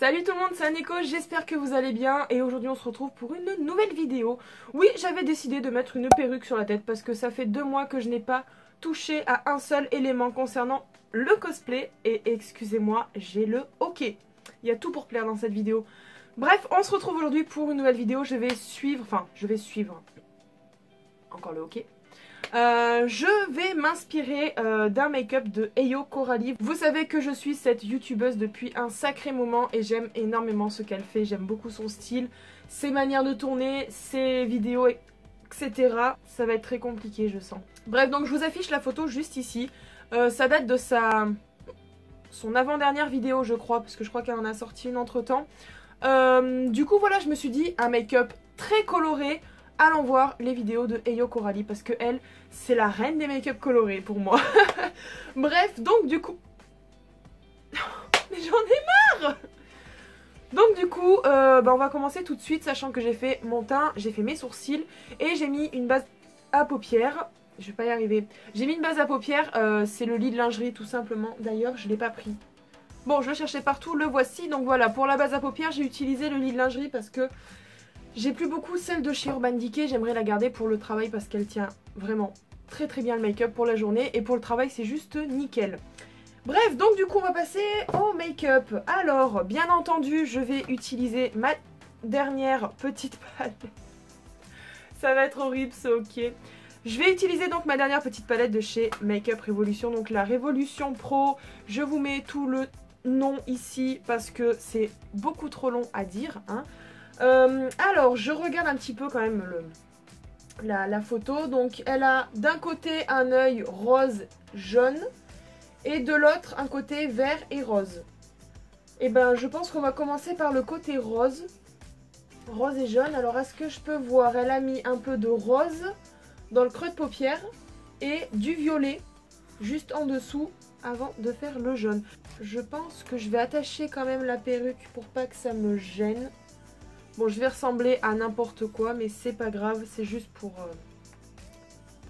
Salut tout le monde, c'est Nico, j'espère que vous allez bien et aujourd'hui on se retrouve pour une nouvelle vidéo. Oui, j'avais décidé de mettre une perruque sur la tête parce que ça fait 2 mois que je n'ai pas touché à un seul élément concernant le cosplay et excusez-moi, j'ai le hockey. Il y a tout pour plaire dans cette vidéo. Bref, on se retrouve aujourd'hui pour une nouvelle vidéo, je vais suivre encore le hockey. Je vais m'inspirer d'un make-up de Ayo Coralie. Vous savez que je suis cette youtubeuse depuis un sacré moment et j'aime énormément ce qu'elle fait. J'aime beaucoup son style, ses manières de tourner, ses vidéos, etc. Ça va être très compliqué, je sens. Bref, donc je vous affiche la photo juste ici. Ça date de son avant-dernière vidéo, je crois, parce que je crois qu'elle en a sorti une entre-temps. Du coup, voilà, je me suis dit un make-up très coloré. Allons voir les vidéos de Ayo Coralie parce que elle, c'est la reine des make-up colorés pour moi. Bref, donc du coup... Mais j'en ai marre. Donc du coup, on va commencer tout de suite, sachant que j'ai fait mon teint, j'ai fait mes sourcils et j'ai mis une base à paupières. Je vais pas y arriver. J'ai mis une base à paupières, c'est le lit de lingerie tout simplement. D'ailleurs, je l'ai pas pris. Bon, je le cherchais partout, le voici. Donc voilà, pour la base à paupières, j'ai utilisé le lit de lingerie parce que... j'ai plus beaucoup celle de chez Urban Decay, j'aimerais la garder pour le travail parce qu'elle tient vraiment très très bien le make-up pour la journée et pour le travail c'est juste nickel. Bref, donc du coup on va passer au make-up. Alors, bien entendu, je vais utiliser ma dernière petite palette. Ça va être horrible, c'est ok. Je vais utiliser donc ma dernière petite palette de chez Make-up Revolution, donc la Révolution Pro. Je vous mets tout le nom ici parce que c'est beaucoup trop long à dire, hein. Alors, je regarde un petit peu quand même la photo. Donc, elle a d'un côté un œil rose jaune et de l'autre un côté vert et rose. Et ben, je pense qu'on va commencer par le côté rose. Rose et jaune. Alors, est-ce que je peux voir? Elle a mis un peu de rose dans le creux de paupière et du violet juste en dessous avant de faire le jaune. Je pense que je vais attacher quand même la perruque pour pas que ça me gêne. Bon, je vais ressembler à n'importe quoi, mais c'est pas grave, c'est juste pour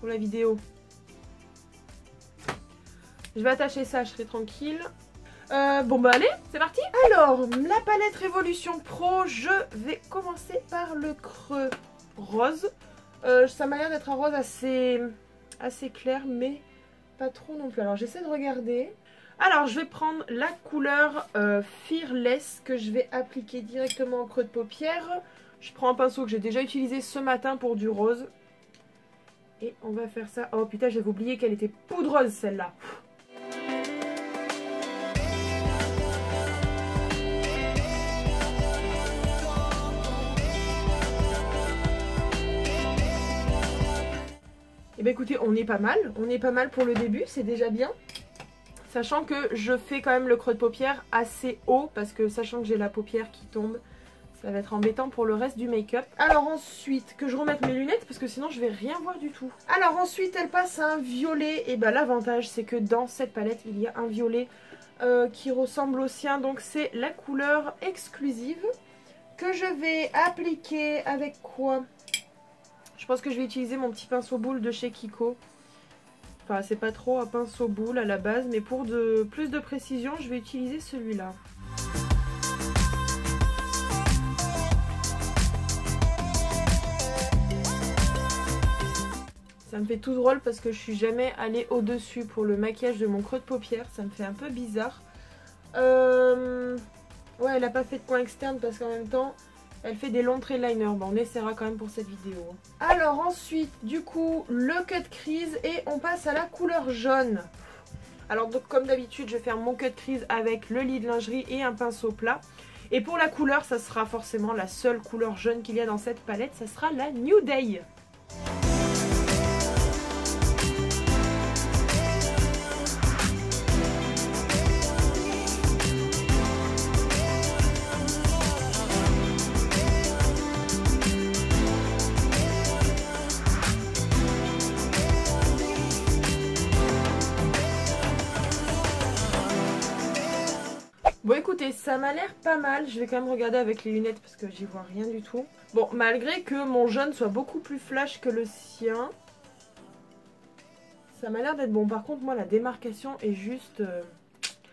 la vidéo. Je vais attacher ça, je serai tranquille. Bon bah allez, c'est parti. Alors, la palette Révolution Pro, je vais commencer par le creux rose. Ça m'a l'air d'être un rose assez clair, mais pas trop non plus. Alors, j'essaie de regarder. Alors, je vais prendre la couleur Fearless que je vais appliquer directement au creux de paupière. Je prends un pinceau que j'ai déjà utilisé ce matin pour du rose. Et on va faire ça. Oh putain, j'avais oublié qu'elle était poudreuse celle-là. Et bien écoutez, on est pas mal. On est pas mal pour le début, c'est déjà bien. Sachant que je fais quand même le creux de paupière assez haut parce que sachant que j'ai la paupière qui tombe, ça va être embêtant pour le reste du make-up. Alors ensuite, que je remette mes lunettes parce que sinon je vais rien voir du tout. Alors ensuite, elle passe à un violet. Et ben l'avantage c'est que dans cette palette, il y a un violet qui ressemble au sien. Donc c'est la couleur exclusive que je vais appliquer avec quoi? Je pense que je vais utiliser mon petit pinceau boule de chez Kiko. Enfin, c'est pas trop un pinceau boule à la base, mais pour plus de précision, je vais utiliser celui-là. Ça me fait tout drôle parce que je suis jamais allée au-dessus pour le maquillage de mon creux de paupière. Ça me fait un peu bizarre. Ouais, elle a pas fait de coin externe parce qu'en même temps... elle fait des longs traits liner. Bon, on essaiera quand même pour cette vidéo. Alors ensuite, du coup, le cut crease et on passe à la couleur jaune. Alors donc comme d'habitude, je vais faire mon cut crease avec le lit de lingerie et un pinceau plat. Et pour la couleur, ça sera forcément la seule couleur jaune qu'il y a dans cette palette. Ça sera la New Day. Bon écoutez, ça m'a l'air pas mal. Je vais quand même regarder avec les lunettes parce que j'y vois rien du tout. Bon, malgré que mon jaune soit beaucoup plus flash que le sien, ça m'a l'air d'être bon. Par contre, moi, la démarcation est juste...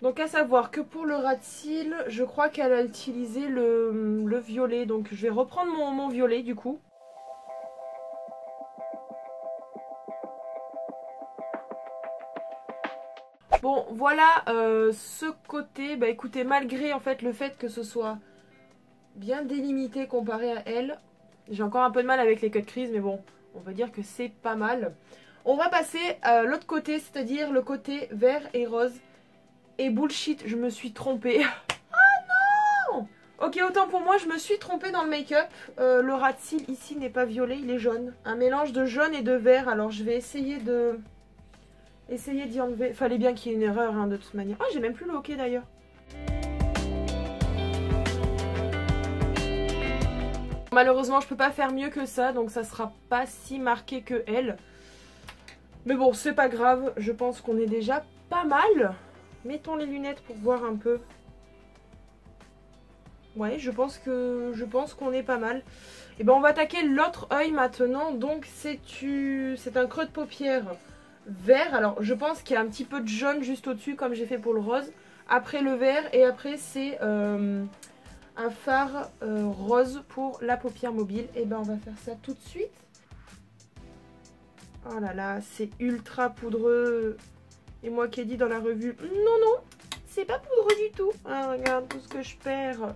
Donc à savoir que pour le ras de cils, je crois qu'elle a utilisé le violet. Donc je vais reprendre mon violet du coup. Bon voilà ce côté, bah écoutez, malgré en fait le fait que ce soit bien délimité comparé à elle, j'ai encore un peu de mal avec les cut crease, mais bon, on va dire que c'est pas mal. On va passer à l'autre côté, c'est-à-dire le côté vert et rose. Et bullshit, je me suis trompée. Ah non! Ok, autant pour moi, je me suis trompée dans le make-up. Le ras de cils ici n'est pas violet, il est jaune. Un mélange de jaune et de vert, alors je vais essayer d'y enlever. Fallait bien qu'il y ait une erreur hein, de toute manière. Ah, j'ai même plus le ok d'ailleurs. Malheureusement, je peux pas faire mieux que ça, donc ça sera pas si marqué que elle. Mais bon, c'est pas grave, je pense qu'on est déjà pas mal. Mettons les lunettes pour voir un peu. Ouais, je pense qu'on est pas mal. Et ben on va attaquer l'autre œil maintenant. Donc c'est un creux de paupière vert. Alors je pense qu'il y a un petit peu de jaune juste au-dessus comme j'ai fait pour le rose. Après le vert et après c'est un fard rose pour la paupière mobile. Et ben on va faire ça tout de suite. Oh là là, c'est ultra poudreux. Et moi qui ai dit dans la revue, non, non, c'est pas poudreux du tout. Ah, regarde tout ce que je perds.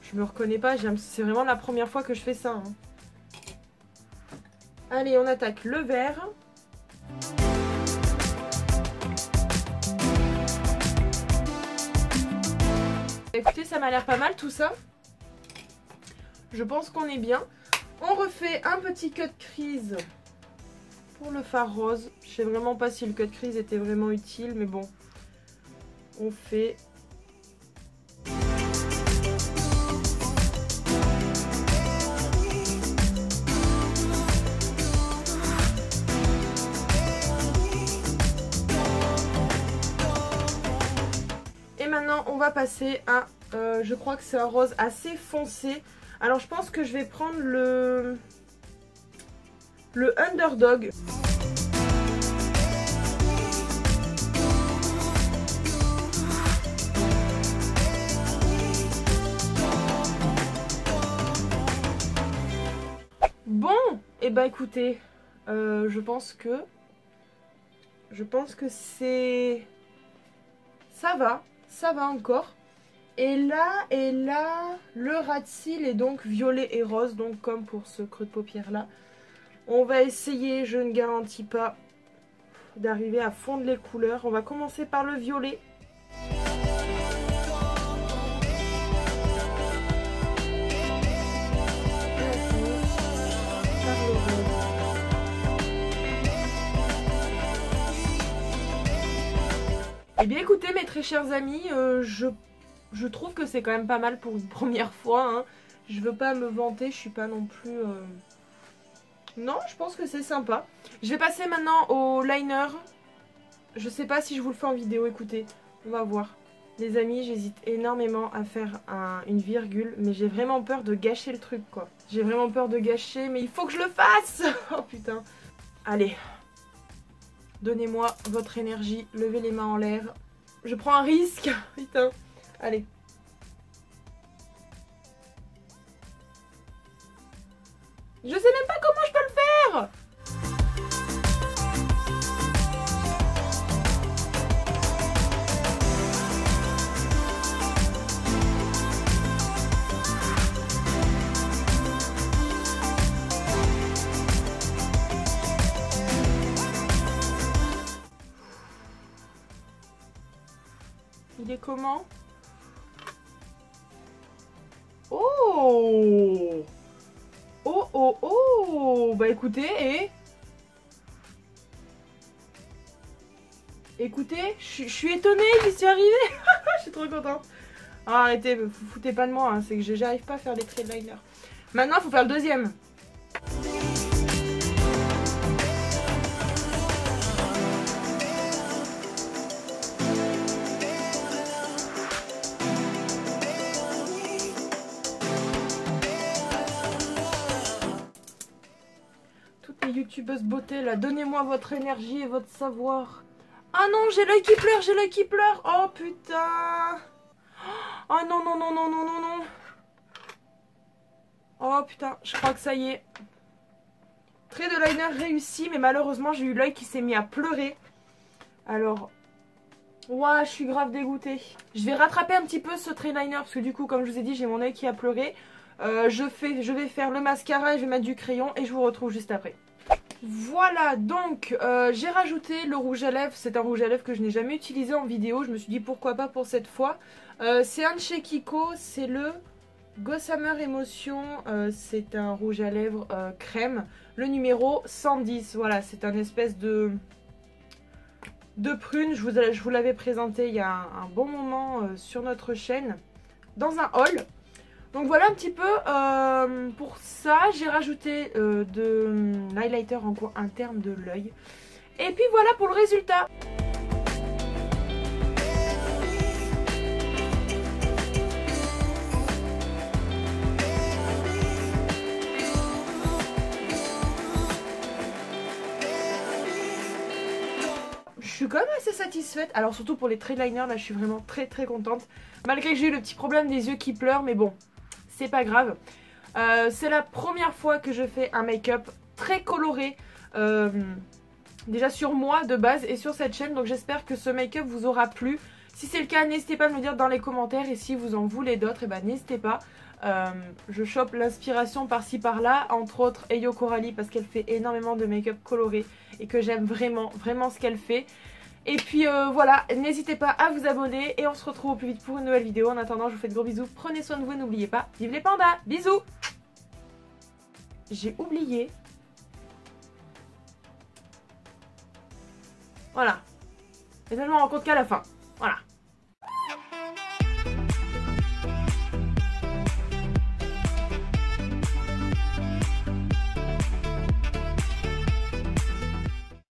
Je me reconnais pas, c'est vraiment la première fois que je fais ça. Hein. Allez, on attaque le vert. Écoutez, ça m'a l'air pas mal tout ça. Je pense qu'on est bien. On refait un petit cut crease pour le fard rose. Je sais vraiment pas si le cut crease était vraiment utile, mais bon. On fait... Et maintenant, on va passer à... je crois que c'est un rose assez foncé. Alors je pense que je vais prendre le Underdog. Bon, et bah écoutez, je pense que c'est... ça va encore. Et là, le ras de cils est donc violet et rose, donc comme pour ce creux de paupière là. On va essayer, je ne garantis pas, d'arriver à fondre les couleurs. On va commencer par le violet. Eh bien écoutez mes très chers amis, je trouve que c'est quand même pas mal pour une première fois. Hein. Je veux pas me vanter, je suis pas non plus... Non, je pense que c'est sympa. Je vais passer maintenant au liner. Je sais pas si je vous le fais en vidéo, écoutez, on va voir. Les amis, j'hésite énormément à faire une virgule, mais j'ai vraiment peur de gâcher le truc, quoi. J'ai vraiment peur de gâcher, mais il faut que je le fasse. Oh putain. Allez. Donnez-moi votre énergie, levez les mains en l'air. Je prends un risque, putain. Allez. Je sais même pas comment je peux le faire. Il est comment? Oh! Oh oh oh! Bah écoutez, écoutez, je suis étonnée, j'y suis arrivée. Je suis trop contente. Ah, arrêtez, vous foutez pas de moi, hein, c'est que j'arrive pas à faire les traits de liner. Maintenant, il faut faire le deuxième. youtubeuse beauté là, donnez-moi votre énergie et votre savoir. Ah non, j'ai l'œil qui pleure, j'ai l'œil qui pleure. Oh putain. Oh non, non, non, non, non, non, non. Oh putain, je crois que ça y est. Trait de liner réussi, mais malheureusement j'ai eu l'œil qui s'est mis à pleurer. Alors, ouah, je suis grave dégoûtée. Je vais rattraper un petit peu ce trait liner parce que du coup, comme je vous ai dit, j'ai mon œil qui a pleuré. Je vais faire le mascara et je vais mettre du crayon et je vous retrouve juste après. Voilà, donc j'ai rajouté le rouge à lèvres. C'est un rouge à lèvres que je n'ai jamais utilisé en vidéo. Je me suis dit pourquoi pas pour cette fois. C'est un de chez Kiko, c'est le Gossamer Emotion. C'est un rouge à lèvres crème. Le numéro 110. Voilà, c'est un espèce de prune. Je vous l'avais présenté il y a un bon moment sur notre chaîne dans un haul. Donc voilà un petit peu pour ça. J'ai rajouté de l'highlighter en coin interne de l'œil. Et puis voilà pour le résultat. Je suis quand même assez satisfaite. Alors surtout pour les traits de liner, là je suis vraiment très très contente. Malgré que j'ai eu le petit problème des yeux qui pleurent, mais bon, c'est pas grave. C'est la première fois que je fais un make-up très coloré. Déjà sur moi de base et sur cette chaîne. Donc j'espère que ce make-up vous aura plu. Si c'est le cas, n'hésitez pas à me le dire dans les commentaires. Et si vous en voulez d'autres, et ben n'hésitez pas. Je chope l'inspiration par-ci par-là. Entre autres Ayo Coralie parce qu'elle fait énormément de make-up coloré. Et que j'aime vraiment, vraiment ce qu'elle fait. Et puis voilà, n'hésitez pas à vous abonner. Et on se retrouve au plus vite pour une nouvelle vidéo. En attendant, je vous fais de gros bisous. Prenez soin de vous et n'oubliez pas, vive les pandas. Bisous. J'ai oublié. Voilà. Et ça, je m'en rends compte qu'à la fin. Voilà.